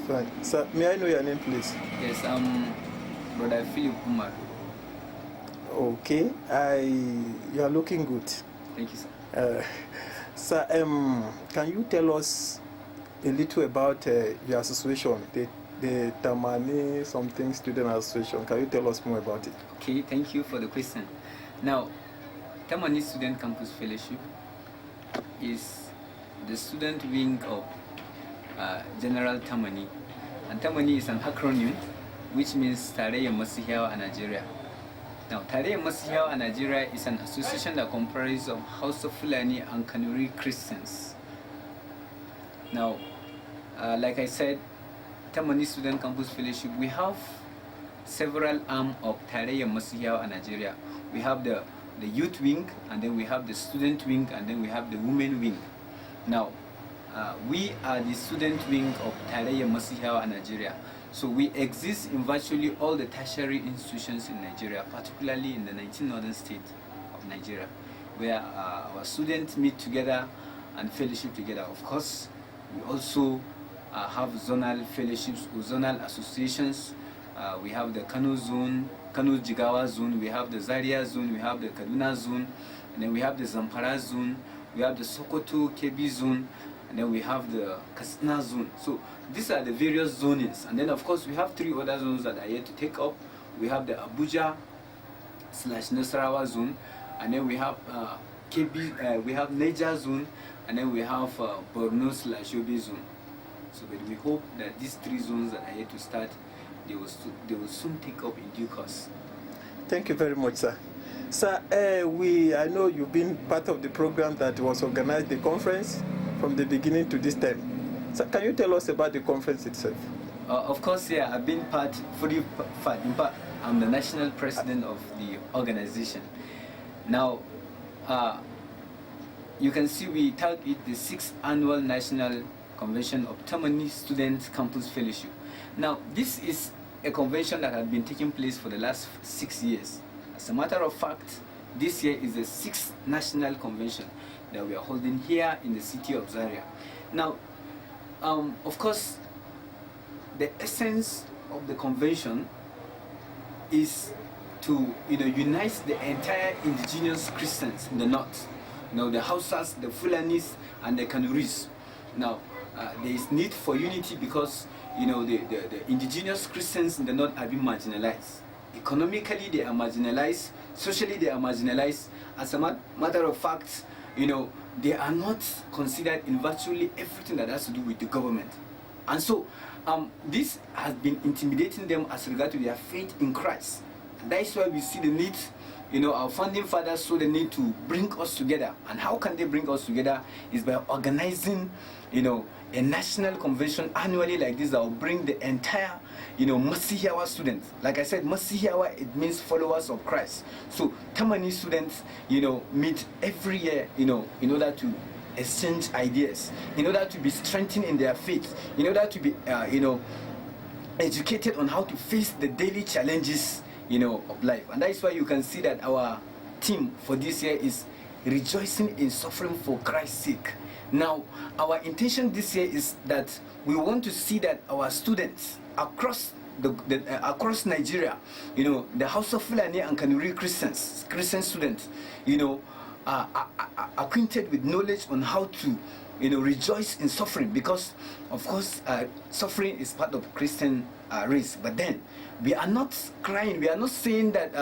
Fine. Sir, may I know your name, please? Yes, Brother Philip Umar. Okay. You are looking good. Thank you, sir. Sir, can you tell us a little about your association, the Tamani something student association? Can you tell us more about it? Okay, thank you for the question. Now, Tamani Student Campus Fellowship is the student wing of General Tamani, and Tamani is an acronym which means Tarayyar Masihiyawa a Nigeria. Now, Tarayyar Masihiyawa a Nigeria is an association that comprises of Hausa, Fulani and Kanuri Christians. Now, like I said, Tamani Student Campus Fellowship, we have several arms of Tarayyar Masihiyawa a Nigeria. We have the youth wing, and then we have the student wing, and then we have the women wing. Now, we are the student wing of Tarayyar Masihiyawa a Nigeria. So we exist in virtually all the tertiary institutions in Nigeria, particularly in the 19 northern states of Nigeria, where our students meet together and fellowship together. Of course, we also have zonal fellowships or zonal associations. We have the Kano zone, Kano Jigawa zone, we have the Zaria zone, we have the Kaduna zone, and then we have the Zamfara zone, we have the Sokoto Kebbi zone, and then we have the Katsina zone. So these are the various zonings, and then of course we have three other zones that are yet to take up. We have the Abuja/Nasarawa zone, and then we have Kebbi, we have Niger zone, and then we have Borno/Yobe zone. So but we hope that these three zones that are yet to start, they will soon take up in due course. Thank you very much, sir. Sir, I know you've been part of the program that was organized, the conference, from the beginning to this time. So can you tell us about the conference itself? Of course, yeah, I've been fully part. In fact, I'm the national president of the organization. Now, you can see we tag it the 6th annual national convention of Tamani Student Campus Fellowship. Now, this is a convention that has been taking place for the last 6 years. As a matter of fact, this year is the 6th national convention that we are holding here in the city of Zaria. Now, of course, the essence of the convention is to unite the entire indigenous Christians in the north. The Hausas, the Fulanis, and the Kanuris. Now, there is need for unity because the indigenous Christians in the north are being marginalized. Economically, they are marginalized. Socially, they are marginalized. As a matter of fact, they are not considered in virtually everything that has to do with the government. And so, this has been intimidating them as regard to their faith in Christ. And that is why we see the need, our founding fathers saw the need to bring us together. And how can they bring us together? Is by organizing, a national convention annually like this that will bring the entire, Masihiyawa students. Like I said, Masihiyawa, it means followers of Christ. So Tamani students, meet every year, in order to exchange ideas, in order to be strengthened in their faith, in order to be, educated on how to face the daily challenges, of life. And that is why you can see that our theme for this year is rejoicing in suffering for Christ's sake. Now, our intention this year is that we want to see that our students across across Nigeria, the Hausa, Fulani and Kanuri Christian students, are acquainted with knowledge on how to, rejoice in suffering, because of course suffering is part of Christian race. But then we are not crying, we are not saying that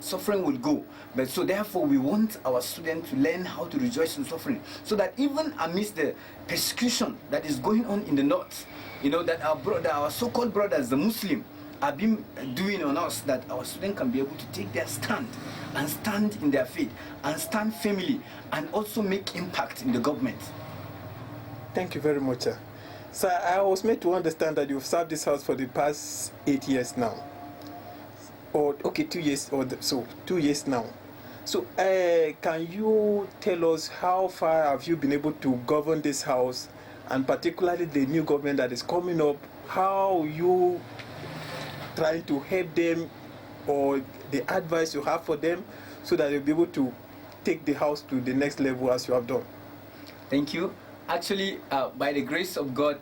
suffering will go, but so therefore we want our students to learn how to rejoice in suffering, so that even amidst the persecution that is going on in the north, that our so-called brothers, the Muslim, are being doing on us, that our students can be able to take their stand and stand in their faith and stand firmly and also make impact in the government. Thank you very much, sir. Sir, I was made to understand that you've served this house for the past 8 years now. 2 years, 2 years now. So can you tell us how far have you been able to govern this house, and particularly the new government that is coming up, how you trying to help them, or the advice you have for them, so that they'll be able to take the house to the next level as you have done? Thank you. Actually, by the grace of God,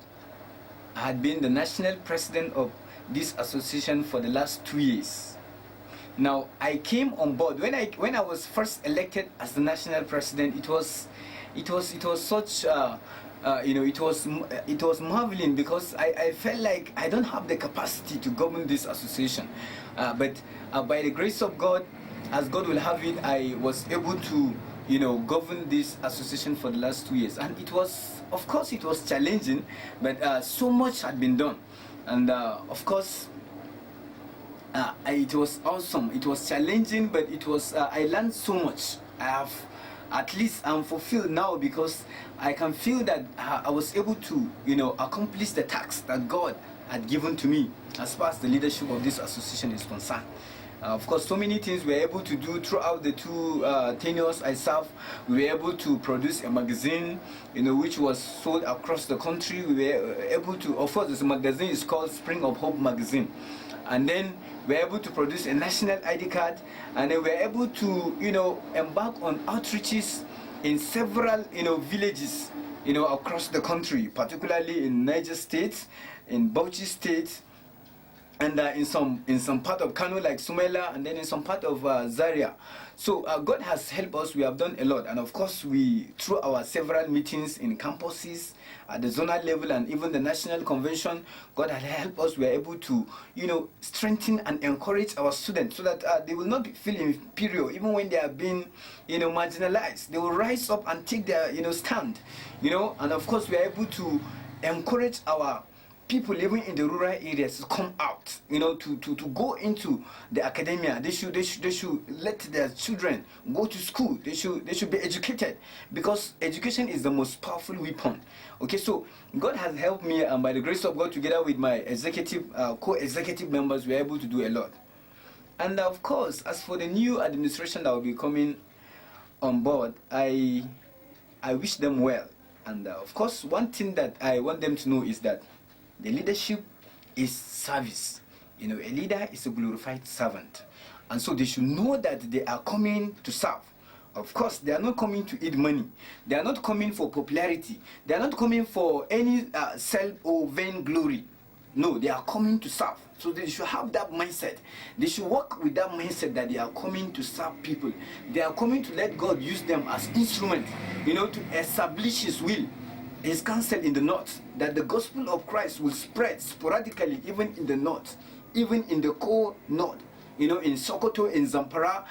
I had been the national president of this association for the last 2 years. Now I came on board when I was first elected as the national president. It was such it was marveling, because I felt like I don't have the capacity to govern this association, but by the grace of God, as God will have it, I was able to govern this association for the last 2 years, and it was, of course, it was challenging, but so much had been done, and of course. It was awesome. It was challenging, but it was. I learned so much. At least I'm fulfilled now, because I can feel that I was able to, accomplish the task that God had given to me as far as the leadership of this association is concerned. Of course, so many things we were able to do throughout the 2 tenures I served. We were able to produce a magazine, which was sold across the country. We were able to, of course, this magazine is called Spring of Hope magazine. And then we were able to produce a national ID card, and then we were able to, embark on outreaches in several, villages, across the country, particularly in Niger State, in Bauchi State, and in some part of Kanuri, like Sumela, and then in some part of Zaria. So God has helped us. We have done a lot, and of course, through our several meetings in campuses at the zonal level and even the national convention, God has helped us. We are able to, strengthen and encourage our students so that they will not feel inferior, even when they are being, marginalized. They will rise up and take their, stand, and of course, we are able to encourage our people living in the rural areas to come out, to go into the academia. They should let their children go to school. They should be educated, because education is the most powerful weapon. Okay, so God has helped me, and by the grace of God, together with my executive co-executive members, we are able to do a lot. And of course, as for the new administration that will be coming on board, I wish them well. And of course, one thing that I want them to know is that the leadership is service. A leader is a glorified servant. And so they should know that they are coming to serve. Of course, they are not coming to eat money. They are not coming for popularity. They are not coming for any self or vain glory. No, they are coming to serve. So they should have that mindset. They should work with that mindset that they are coming to serve people. They are coming to let God use them as instruments, to establish His will, His counsel in the north, that the gospel of Christ will spread sporadically, even in the north, even in the core north, in Sokoto, in Zamfara,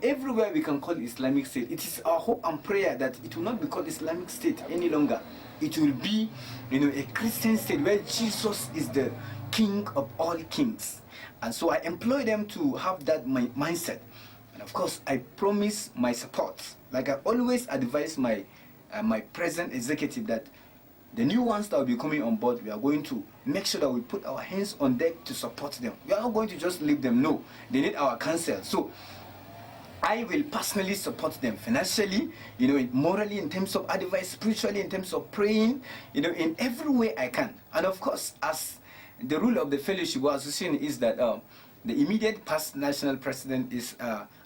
everywhere we can call Islamic State. It is our hope and prayer that it will not be called Islamic State any longer. It will be, a Christian state where Jesus is the King of all kings. And so I employ them to have that mindset. And of course, I promise my support. Like I always advise my present executive that the new ones that will be coming on board, we are going to make sure that we put our hands on deck to support them. We are not going to just leave them. No, they need our counsel. So I will personally support them financially, morally, in terms of advice, spiritually, in terms of praying, in every way I can. And of course, as the rule of the fellowship or association is that the immediate past national president is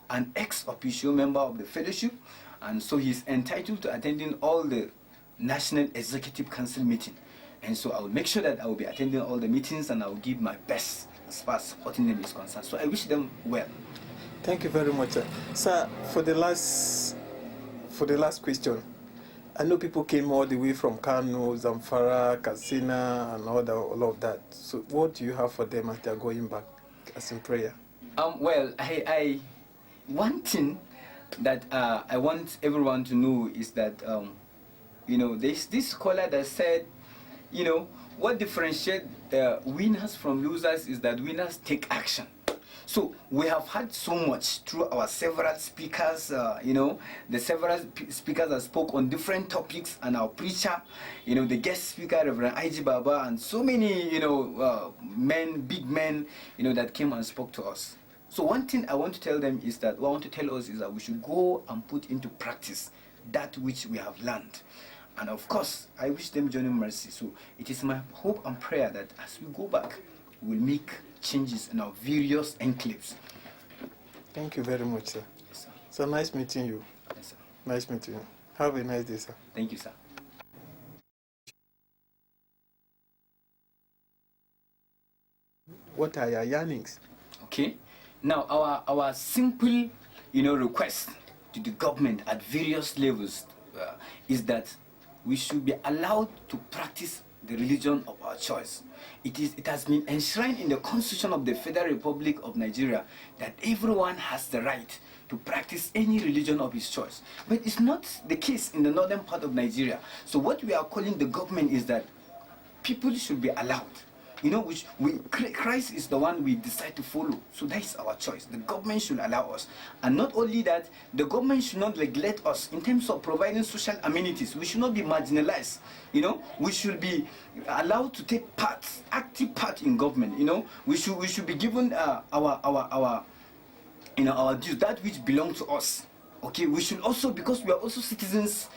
an ex-officio member of the fellowship, and so he's entitled to attending all the National Executive Council meeting. And so I will make sure that I will be attending all the meetings, and I will give my best as far as supporting them is concerned. So I wish them well. Thank you very much, sir. Sir, for the last question, I know people came all the way from Kano, Zamfara, Katsina, and all of that. So what do you have for them as they are going back, as in prayer? Well, I one thing that I want everyone to know is that there's this scholar that said, what differentiates winners from losers is that winners take action. So we have had so much through our several speakers, the several speakers that spoke on different topics, and our preacher, the guest speaker, Reverend Ij Baba, and so many, big men, that came and spoke to us. So one thing I want to tell them is that, what I want to tell us is that we should go and put into practice that which we have learned. And of course, I wish them journey mercy. So it is my hope and prayer that as we go back, we'll make changes in our various enclaves. Thank you very much, sir. Yes, sir. So nice meeting you. Yes, sir. Nice meeting you. Have a nice day, sir. Thank you, sir. What are your yearnings? Okay. Now, our simple, request to the government at various levels is that we should be allowed to practice the religion of our choice. It has been enshrined in the Constitution of the Federal Republic of Nigeria that everyone has the right to practice any religion of his choice. But it's not the case in the northern part of Nigeria. So what we are calling the government is that people should be allowed. Christ is the one we decide to follow. So that is our choice. The government should allow us. And not only that, the government should not neglect us in terms of providing social amenities. We should not be marginalized. We should be allowed to take active part in government. We should be given our dues, that which belong to us. Okay, we should also, because we are also citizens,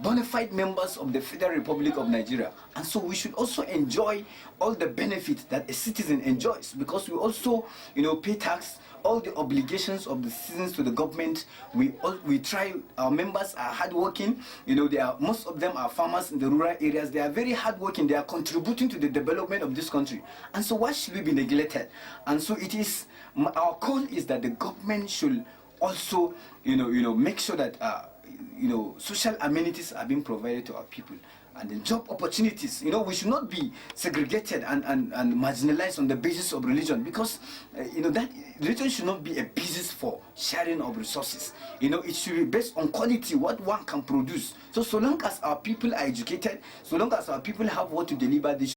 bona fide members of the Federal Republic of Nigeria, and so we should also enjoy all the benefits that a citizen enjoys, because we also, pay tax, all the obligations of the citizens to the government. We try. Our members are hardworking. Most of them are farmers in the rural areas. They are very hardworking. They are contributing to the development of this country, and so why should we be neglected? And so it is our call is that the government should also, make sure that, social amenities are being provided to our people, and then job opportunities. We should not be segregated and marginalized on the basis of religion, because, that religion should not be a basis for sharing of resources. It should be based on quality, what one can produce. So long as our people are educated, so long as our people have what to deliver, they